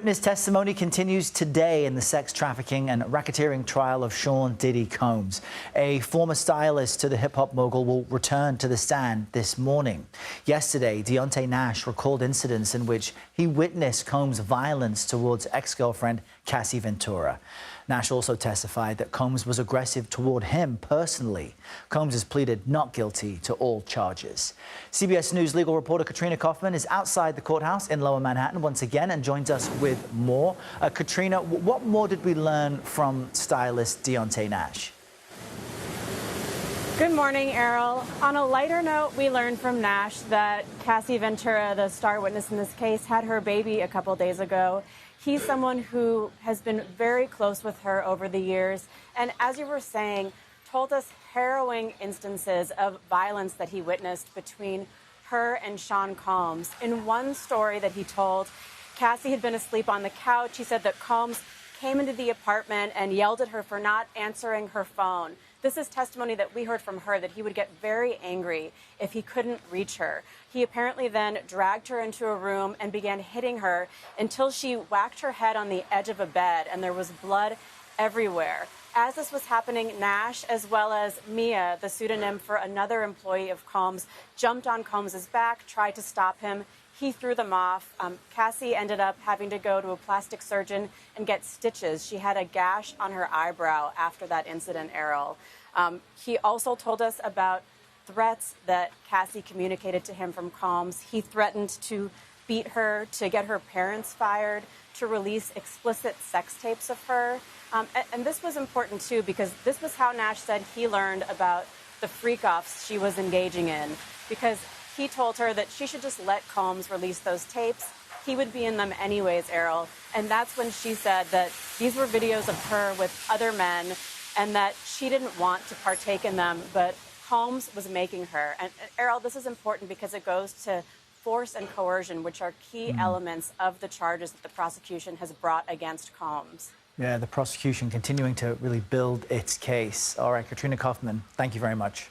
Witness testimony continues today in the sex trafficking and racketeering trial of Sean Diddy Combs. A former stylist to the hip-hop mogul will return to the stand this morning. Yesterday, Deonte Nash recalled incidents in which he witnessed Combs' violence towards ex-girlfriend Cassie Ventura. Nash also testified that Combs was aggressive toward him personally. Combs has pleaded not guilty to all charges. CBS News legal reporter Katrina Kaufman is outside the courthouse in Lower Manhattan once again and joins us with more. Katrina, what more did we learn from stylist Deonte Nash? Good morning, Errol. On a lighter note, we learned from Nash that Cassie Ventura, the star witness in this case, had her baby a couple days ago. He's someone who has been very close with her over the years, and as you were saying, told us harrowing instances of violence that he witnessed between her and Sean Combs. In one story that he told, Cassie had been asleep on the couch. He said that Combs came into the apartment and yelled at her for not answering her phone. This is testimony that we heard from her, that he would get very angry if he couldn't reach her. He apparently then dragged her into a room and began hitting her until she whacked her head on the edge of a bed, and there was blood everywhere. As this was happening, Nash, as well as Mia, the pseudonym for another employee of Combs, jumped on Combs' back, tried to stop him. He threw them off. Cassie ended up having to go to a plastic surgeon and get stitches. She had a gash on her eyebrow after that incident, Errol. He also told us about threats that Cassie communicated to him from Combs. He threatened to beat her, to get her parents fired, to release explicit sex tapes of her. And this was important, too, because this was how Nash said he learned about the freak-offs she was engaging in, because he told her that she should just let Combs release those tapes. He would be in them anyways, Errol. And that's when she said that these were videos of her with other men and that she didn't want to partake in them, but Combs was making her. And Errol, this is important because it goes to force and coercion, which are key elements of the charges that the prosecution has brought against Combs. Yeah, the prosecution continuing to really build its case. All right, Katrina Kaufman, thank you very much.